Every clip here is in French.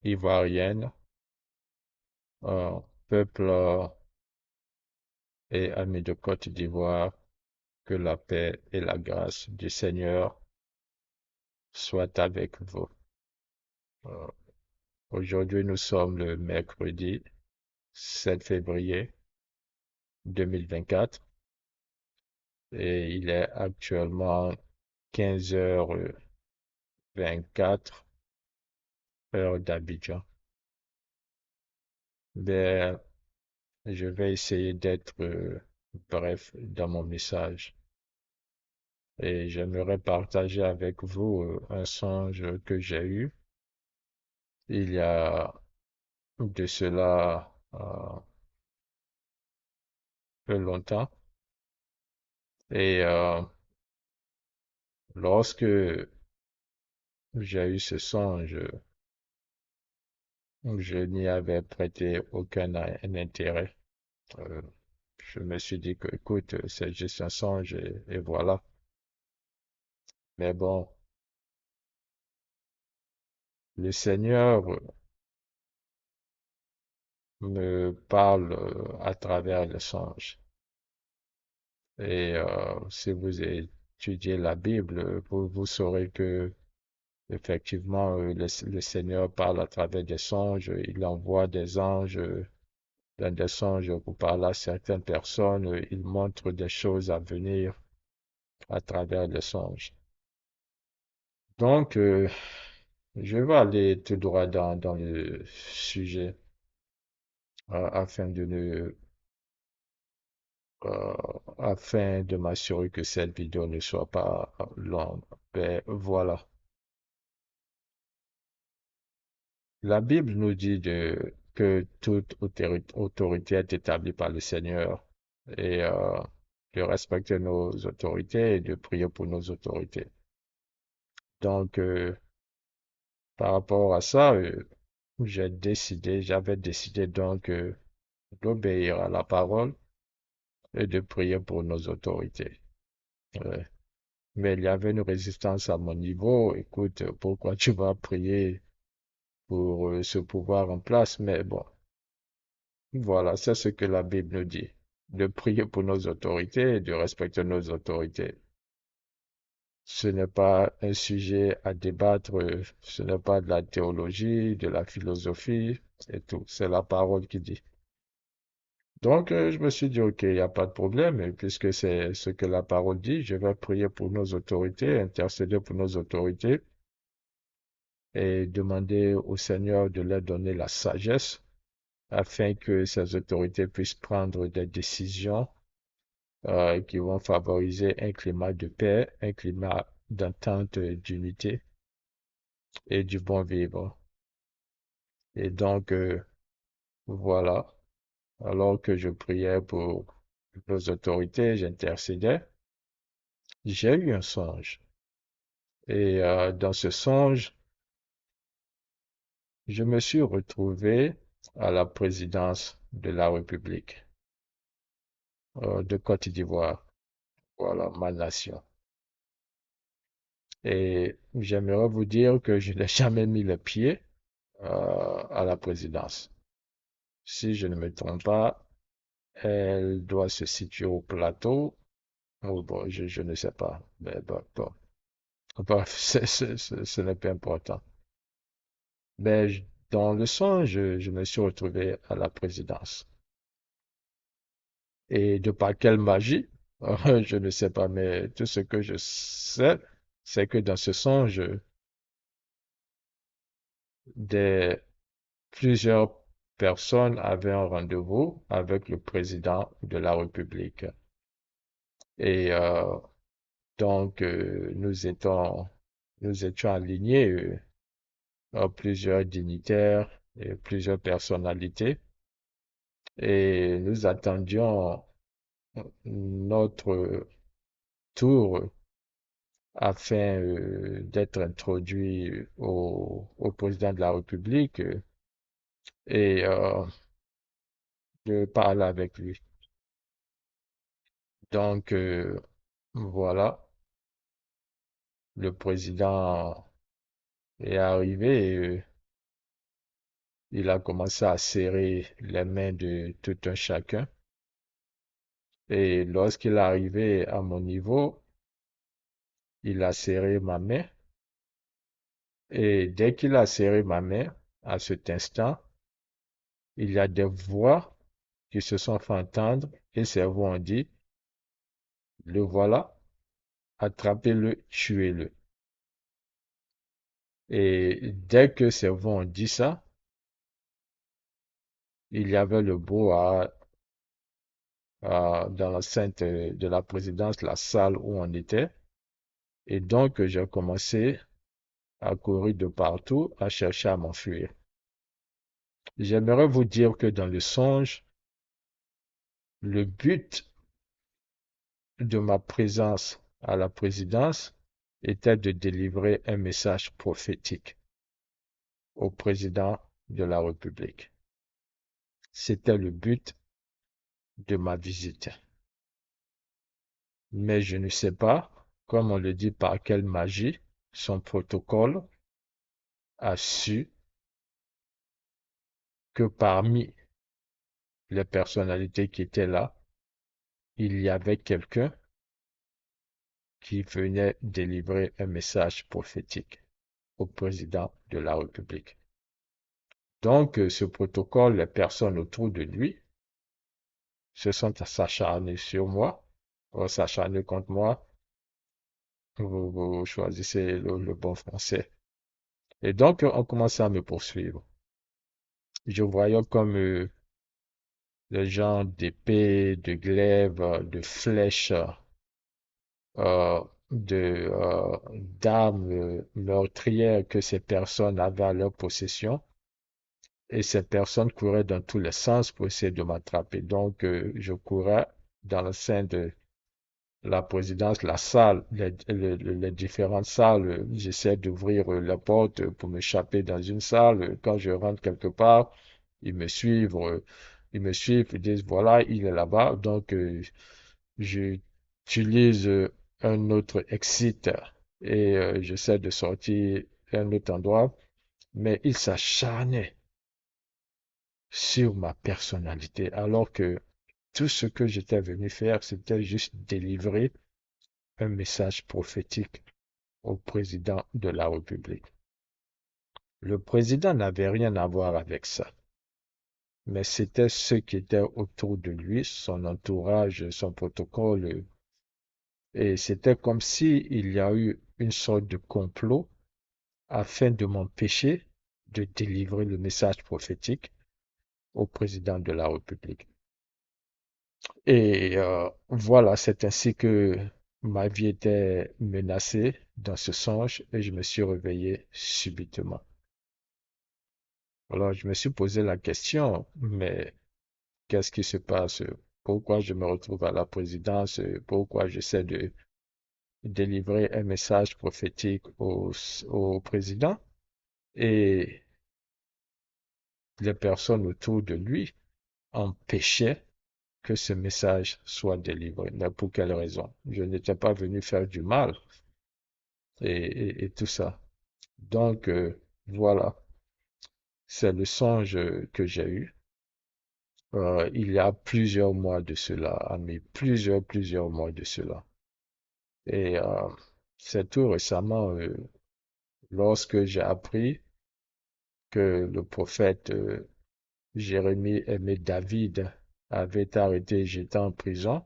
ivoirienne, peuple et ami de Côte d'Ivoire, que la paix et la grâce du Seigneur soient avec vous. Euh, Aujourd'hui, nous sommes le mercredi 7 février 2024 et il est actuellement 15h24 heure d'Abidjan. Mais je vais essayer d'être bref dans mon message et j'aimerais partager avec vous un songe que j'ai eu il y a de cela peu longtemps. Et lorsque j'ai eu ce songe, je n'y avais prêté aucun un intérêt. Euh, je me suis dit que, écoute, c'est juste un songe et voilà. Mais bon, le Seigneur me parle à travers le songe. Et si vous étudiez la Bible, vous saurez que effectivement, le Seigneur parle à travers des songes. Il envoie des anges dans des songes pour parler à certaines personnes. Il montre des choses à venir à travers les songes. Donc, je vais aller tout droit dans le sujet afin de ne, euh, afin de m'assurer que cette vidéo ne soit pas longue. Ben, voilà. La Bible nous dit que toute autorité est établie par le Seigneur et de respecter nos autorités et de prier pour nos autorités. Donc, par rapport à ça, j'avais décidé donc d'obéir à la parole et de prier pour nos autorités. Ouais. Mais il y avait une résistance à mon niveau. Écoute, pourquoi tu vas prier pour ce pouvoir en place? Mais bon, voilà, c'est ce que la Bible nous dit, de prier pour nos autorités et de respecter nos autorités. Ce n'est pas un sujet à débattre, ce n'est pas de la théologie, de la philosophie et tout, c'est la parole qui dit. Donc, je me suis dit, OK, il n'y a pas de problème, et puisque c'est ce que la parole dit, je vais prier pour nos autorités, intercéder pour nos autorités et demander au Seigneur de leur donner la sagesse afin que ces autorités puissent prendre des décisions qui vont favoriser un climat de paix, un climat d'entente, d'unité et du bon vivre. Et donc, voilà, alors que je priais pour nos autorités, j'intercédais, j'ai eu un songe. Et dans ce songe, je me suis retrouvé à la présidence de la République de Côte d'Ivoire, voilà, ma nation. Et j'aimerais vous dire que je n'ai jamais mis le pied à la présidence. Si je ne me trompe pas, elle doit se situer au plateau. Oh, bon, je ne sais pas. Mais bon, bon. Bref, ce n'est pas important. Mais dans le songe, je me suis retrouvé à la présidence. Et de par quelle magie, je ne sais pas, mais tout ce que je sais, c'est que dans ce songe, des, plusieurs personnes avaient un rendez-vous avec le président de la République. Et donc, nous étions alignés, plusieurs dignitaires et plusieurs personnalités, et nous attendions notre tour afin d'être introduit au président de la République et de parler avec lui. Donc, voilà, le président est arrivé Il a commencé à serrer les mains de tout un chacun. Et lorsqu'il est arrivé à mon niveau, il a serré ma main. Et dès qu'il a serré ma main, à cet instant, il y a des voix qui se sont fait entendre et ces voix ont dit, le voilà, attrapez-le, tuez-le. Et dès que ces voix ont dit ça, il y avait le brouhaha dans l'enceinte de la présidence, la salle où on était. Et donc, j'ai commencé à courir de partout, à chercher à m'enfuir. J'aimerais vous dire que dans le songe, le but de ma présence à la présidence était de délivrer un message prophétique au président de la République. C'était le but de ma visite. Mais je ne sais pas, comme on le dit par quelle magie, son protocole a su que parmi les personnalités qui étaient là, il y avait quelqu'un qui venait délivrer un message prophétique au président de la République. Donc, ce protocole, les personnes autour de lui se sont s'acharnées sur moi, s'acharner contre moi. Vous choisissez le bon français. Et donc, on commençait à me poursuivre. Je voyais comme des gens d'épées, de glaives, de flèches, euh, d'armes meurtrières que ces personnes avaient à leur possession. Et ces personnes couraient dans tous les sens pour essayer de m'attraper. Donc, je courais dans le sein de la présidence, la salle, les différentes salles. J'essaie d'ouvrir la porte pour m'échapper dans une salle. Quand je rentre quelque part, ils me suivent. Ils me suivent, ils disent, voilà, il est là-bas. Donc, j'utilise un autre exit et j'essaie de sortir à un autre endroit. Mais ils s'acharnaient sur ma personnalité, alors que tout ce que j'étais venu faire, c'était juste délivrer un message prophétique au président de la République. Le président n'avait rien à voir avec ça, mais c'était ceux qui étaient autour de lui, son entourage, son protocole, et c'était comme si il y a eu une sorte de complot afin de m'empêcher de délivrer le message prophétique au président de la République. Et voilà, c'est ainsi que ma vie était menacée dans ce songe et je me suis réveillé subitement. Alors je me suis posé la question, mais qu'est-ce qui se passe? Pourquoi je me retrouve à la présidence? Pourquoi j'essaie de délivrer un message prophétique au président? Et les personnes autour de lui empêchaient que ce message soit délivré. Mais pour quelle raison? Je n'étais pas venu faire du mal et tout ça. Donc, voilà, c'est le songe que j'ai eu. Il y a plusieurs mois de cela, mais plusieurs mois de cela. Et c'est tout récemment, lorsque j'ai appris que le prophète Jérémie aimé David avait été arrêté et jeté en prison,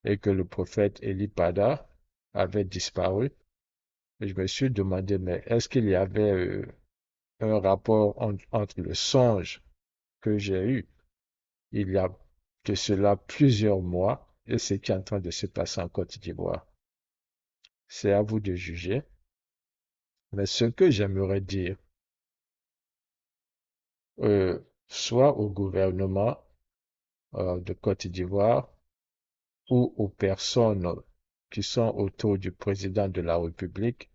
et que le prophète Elipada avait disparu. Et je me suis demandé, mais est-ce qu'il y avait un rapport entre le songe que j'ai eu il y a de cela plusieurs mois et ce qui est en train de se passer en Côte d'Ivoire? C'est à vous de juger. Mais ce que j'aimerais dire, euh, soit au gouvernement de Côte d'Ivoire ou aux personnes qui sont autour du président de la République,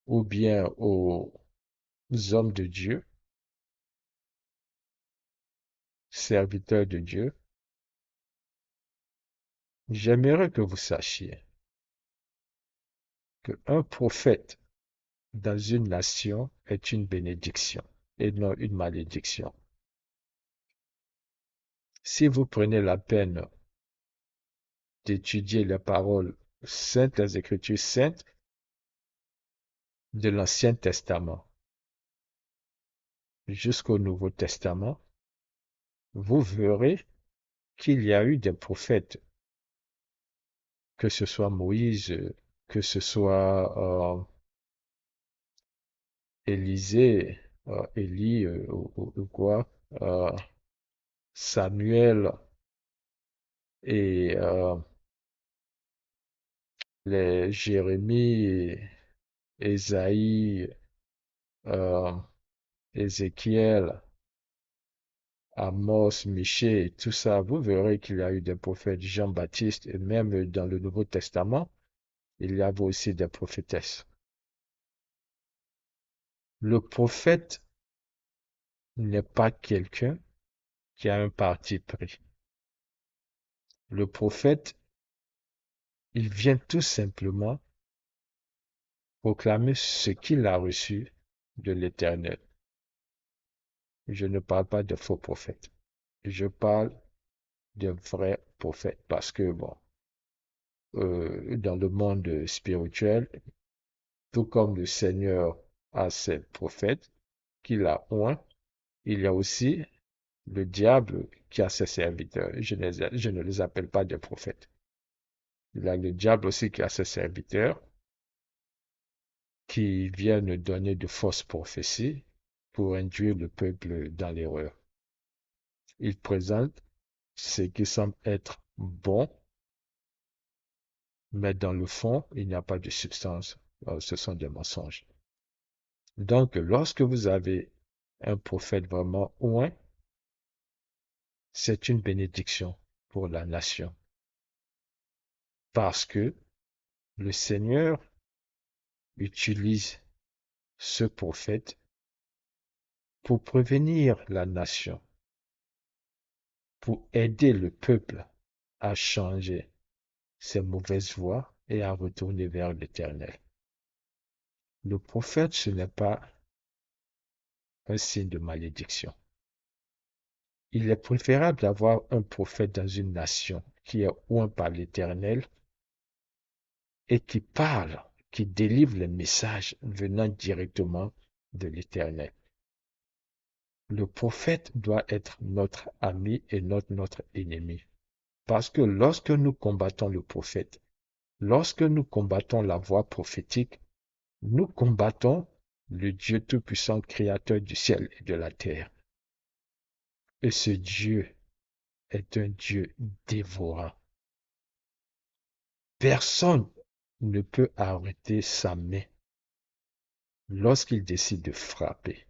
ou bien aux hommes de Dieu, serviteurs de Dieu, j'aimerais que vous sachiez qu'un prophète dans une nation est une bénédiction. et non une malédiction. Si vous prenez la peine d'étudier les paroles saintes, les Écritures saintes de l'Ancien Testament jusqu'au Nouveau Testament, vous verrez qu'il y a eu des prophètes, que ce soit Moïse, que ce soit Élisée, Élie ou quoi, euh, Samuel et les Jérémie, Ésaïe, euh, Ézéchiel, Amos, Michée, tout ça, vous verrez qu'il y a eu des prophètes, Jean-Baptiste, et même dans le Nouveau Testament, il y avait aussi des prophétesses. Le prophète n'est pas quelqu'un qui a un parti pris. Le prophète, il vient tout simplement proclamer ce qu'il a reçu de l'Éternel. Je ne parle pas de faux prophètes. Je parle de vrais prophètes parce que, bon, dans le monde spirituel, tout comme le Seigneur a ses prophètes qu'il a oints, il y a aussi le diable qui a ses serviteurs. Je ne les appelle pas des prophètes. Il y a le diable aussi qui a ses serviteurs qui viennent donner de fausses prophéties pour induire le peuple dans l'erreur. Il présente ce qui semble être bon, mais dans le fond, il n'y a pas de substance. Ce sont des mensonges. Donc, lorsque vous avez un prophète vraiment oint, c'est une bénédiction pour la nation. Parce que le Seigneur utilise ce prophète pour prévenir la nation, pour aider le peuple à changer ses mauvaises voies et à retourner vers l'Éternel. Le prophète, ce n'est pas un signe de malédiction. Il est préférable d'avoir un prophète dans une nation qui est oint par l'Éternel et qui parle, qui délivre les messages venant directement de l'Éternel. Le prophète doit être notre ami et notre ennemi. Parce que lorsque nous combattons le prophète, lorsque nous combattons la voix prophétique, nous combattons le Dieu Tout-Puissant, Créateur du ciel et de la terre. Et ce Dieu est un Dieu dévorant. Personne ne peut arrêter sa main lorsqu'il décide de frapper.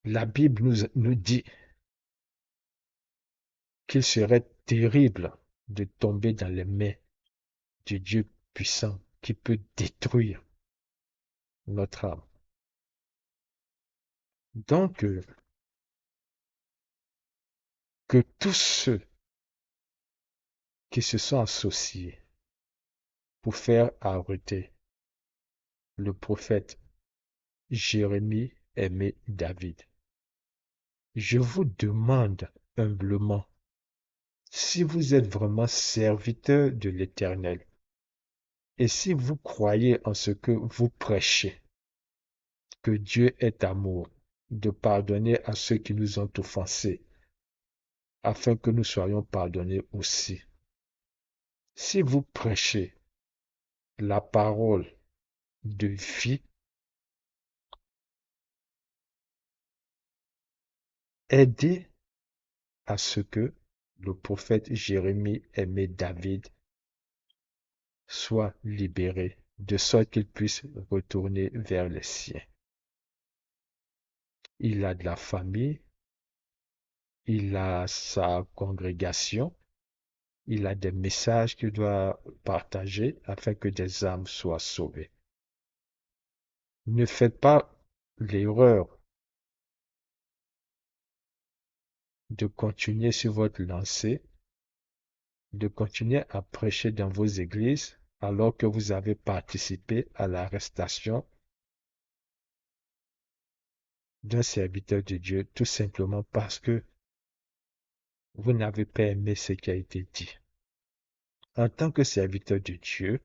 La Bible nous dit qu'il serait terrible de tomber dans les mains du Dieu puissant qui peut détruire notre âme. Donc, que tous ceux qui se sont associés pour faire arrêter le prophète Jérémie aimé David, je vous demande humblement, si vous êtes vraiment serviteur de l'Éternel, et si vous croyez en ce que vous prêchez, que Dieu est amour, de pardonner à ceux qui nous ont offensés, afin que nous soyons pardonnés aussi. Si vous prêchez la parole de vie, aidez à ce que le prophète Jérémie aimé David soit libéré, de sorte qu'il puisse retourner vers les siens. Il a de la famille, il a sa congrégation, il a des messages qu'il doit partager afin que des âmes soient sauvées. Ne faites pas l'erreur de continuer sur votre lancée, de continuer à prêcher dans vos églises alors que vous avez participé à l'arrestation d'un serviteur de Dieu tout simplement parce que vous n'avez pas aimé ce qui a été dit. En tant que serviteur de Dieu,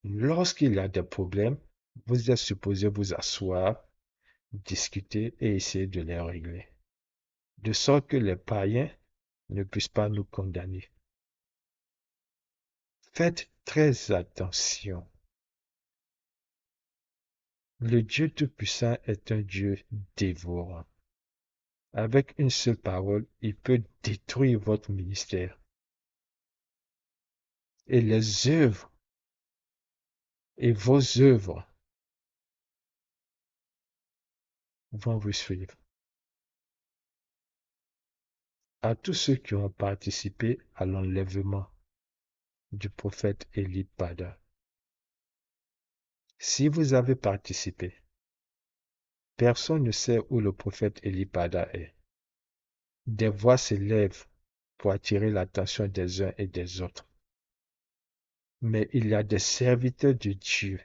lorsqu'il y a des problèmes, vous êtes supposé vous asseoir, discuter et essayer de les régler, de sorte que les païens ne puissent pas nous condamner. Faites très attention. Le Dieu Tout-Puissant est un Dieu dévorant. Avec une seule parole, il peut détruire votre ministère. Et les œuvres et vos œuvres vont vous suivre. À tous ceux qui ont participé à l'enlèvement du prophète Élie Pada, si vous avez participé, personne ne sait où le prophète Élie Pada est. Des voix s'élèvent pour attirer l'attention des uns et des autres. Mais il y a des serviteurs de Dieu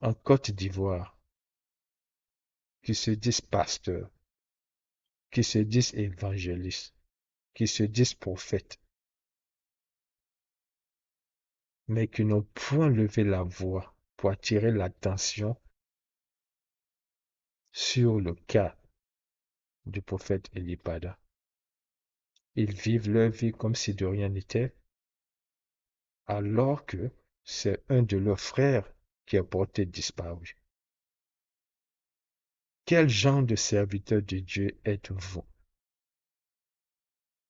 en Côte d'Ivoire qui se disent pasteurs, qui se disent évangélistes, qui se disent prophètes, mais qui n'ont point levé la voix pour attirer l'attention sur le cas du prophète Élie Pada. Ils vivent leur vie comme si de rien n'était, alors que c'est un de leurs frères qui est porté disparu. Quel genre de serviteur de Dieu êtes-vous?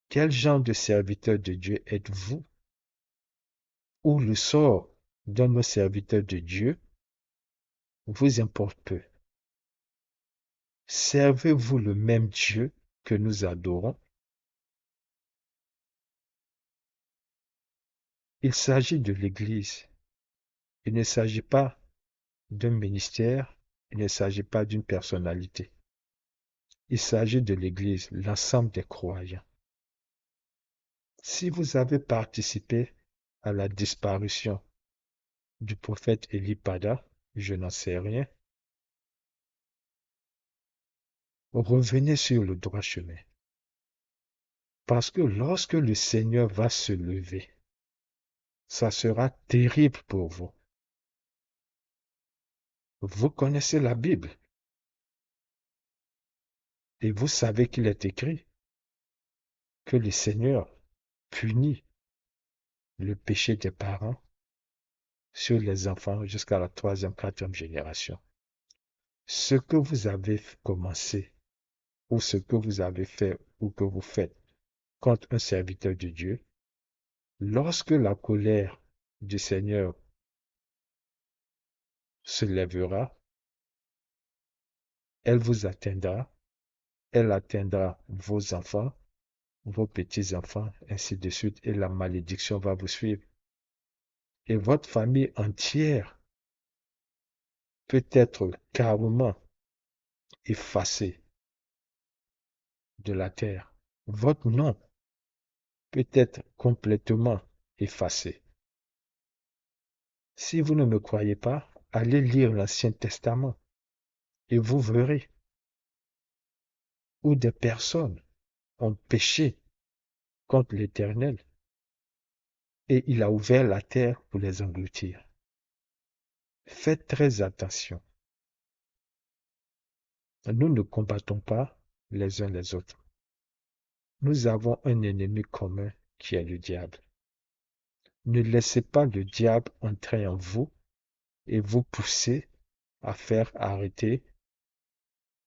Quel genre de serviteur de Dieu êtes-vous? Ou le sort d'un de nos serviteurs de Dieu vous importe peu? Servez-vous le même Dieu que nous adorons? Il s'agit de l'Église. Il ne s'agit pas d'un ministère, il ne s'agit pas d'une personnalité. Il s'agit de l'Église, l'ensemble des croyants. Si vous avez participé à la disparition du prophète Élie Pada, je n'en sais rien, revenez sur le droit chemin. Parce que lorsque le Seigneur va se lever, ça sera terrible pour vous. Vous connaissez la Bible et vous savez qu'il est écrit que le Seigneur punit le péché des parents sur les enfants jusqu'à la troisième, quatrième génération. Ce que vous avez commencé ou ce que vous avez fait ou que vous faites contre un serviteur de Dieu, lorsque la colère du Seigneur se lèvera, elle vous atteindra, elle atteindra vos enfants, vos petits-enfants, ainsi de suite, et la malédiction va vous suivre. Et votre famille entière peut être carrément effacée de la terre. Votre nom peut être complètement effacé. Si vous ne me croyez pas, allez lire l'Ancien Testament et vous verrez où des personnes ont péché contre l'Éternel et il a ouvert la terre pour les engloutir. Faites très attention. Nous ne combattons pas les uns les autres. Nous avons un ennemi commun qui est le diable. Ne laissez pas le diable entrer en vous et vous pousser à faire arrêter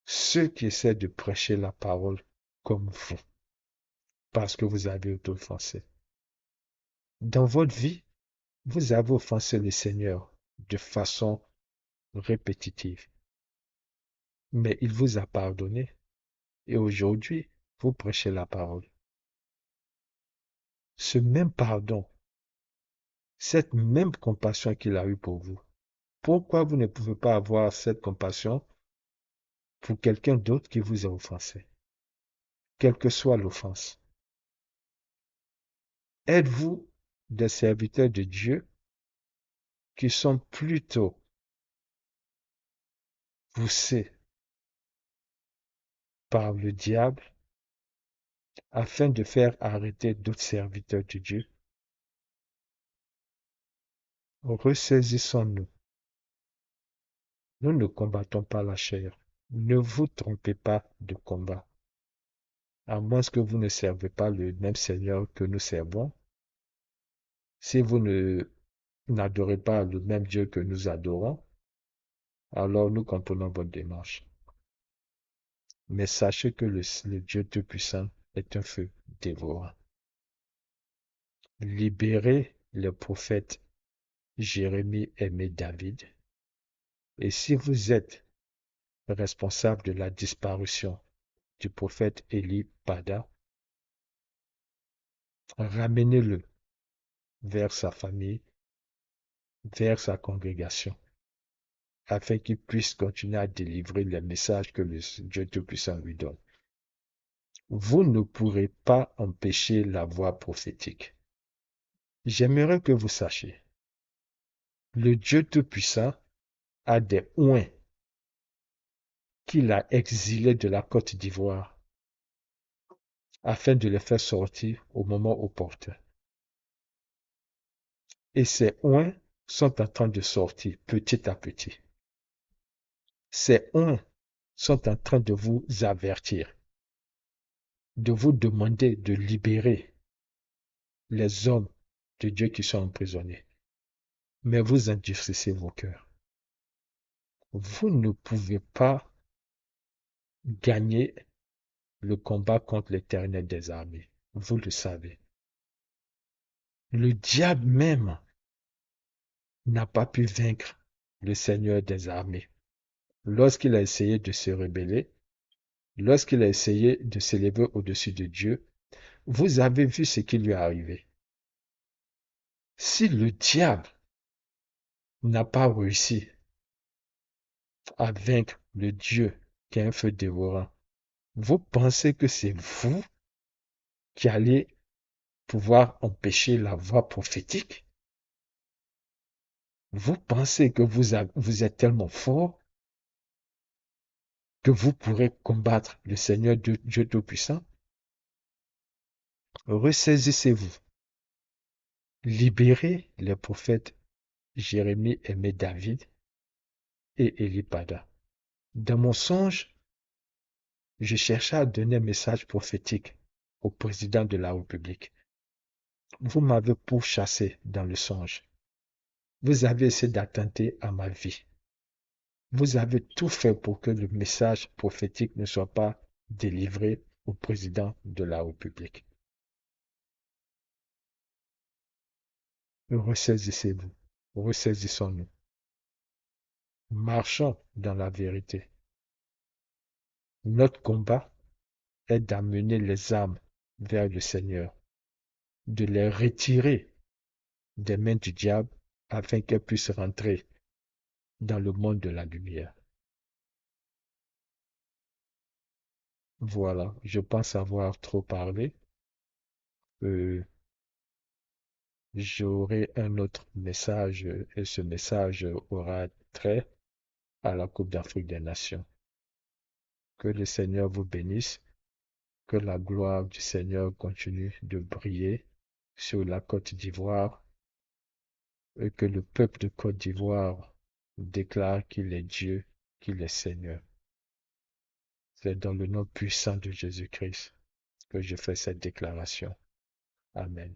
ceux qui essaient de prêcher la parole comme vous, parce que vous avez été offensé. Dans votre vie, vous avez offensé le Seigneur de façon répétitive, mais il vous a pardonné et aujourd'hui, vous prêchez la parole. Ce même pardon, cette même compassion qu'il a eue pour vous, pourquoi vous ne pouvez pas avoir cette compassion pour quelqu'un d'autre qui vous a offensé, quelle que soit l'offense? Êtes-vous des serviteurs de Dieu qui sont plutôt poussés par le diable afin de faire arrêter d'autres serviteurs de Dieu. Ressaisissons-nous. Nous ne combattons pas la chair. Ne vous trompez pas de combat. À moins que vous ne servez pas le même Seigneur que nous servons. Si vous n'adorez pas le même Dieu que nous adorons, alors nous comprenons votre démarche. Mais sachez que le Dieu Tout-Puissant est un feu dévorant. Libérez les prophètes Jérémie, Aimé, David. Et si vous êtes responsable de la disparition du prophète Élie Pada, ramenez-le vers sa famille, vers sa congrégation, afin qu'il puisse continuer à délivrer les messages que le Dieu Tout-Puissant lui donne. Vous ne pourrez pas empêcher la voix prophétique. J'aimerais que vous sachiez, le Dieu Tout-Puissant a des oints qu'il a exilés de la Côte d'Ivoire afin de les faire sortir au moment opportun. Et ces oints sont en train de sortir petit à petit. Ces oints sont en train de vous avertir, de vous demander de libérer les hommes de Dieu qui sont emprisonnés. Mais vous endurcissez vos cœurs. Vous ne pouvez pas gagner le combat contre l'Éternel des armées. Vous le savez. Le diable même n'a pas pu vaincre le Seigneur des armées. Lorsqu'il a essayé de se rebeller, lorsqu'il a essayé de s'élever au-dessus de Dieu, vous avez vu ce qui lui est arrivé. Si le diable n'a pas réussi à vaincre le Dieu qui est un feu dévorant, vous pensez que c'est vous qui allez pouvoir empêcher la voix prophétique? Vous pensez que vous êtes tellement fort que vous pourrez combattre le Seigneur Dieu Tout-Puissant? Ressaisissez-vous. Libérez les prophètes Jérémie, Aimé, David et Élie-Pada. Dans mon songe, je cherchais à donner un message prophétique au président de la République. Vous m'avez pourchassé dans le songe. Vous avez essayé d'attenter à ma vie. Vous avez tout fait pour que le message prophétique ne soit pas délivré au président de la République. Ressaisissez-vous. Ressaisissons-nous. Marchons dans la vérité. Notre combat est d'amener les âmes vers le Seigneur, de les retirer des mains du diable afin qu'elles puissent rentrer dans le monde de la lumière. Voilà, je pense avoir trop parlé. Euh, J'aurai un autre message et ce message aura trait à la Coupe d'Afrique des Nations. Que le Seigneur vous bénisse, que la gloire du Seigneur continue de briller sur la Côte d'Ivoire et que le peuple de Côte d'Ivoire déclare qu'il est Dieu, qu'il est Seigneur. C'est dans le nom puissant de Jésus-Christ que je fais cette déclaration. Amen.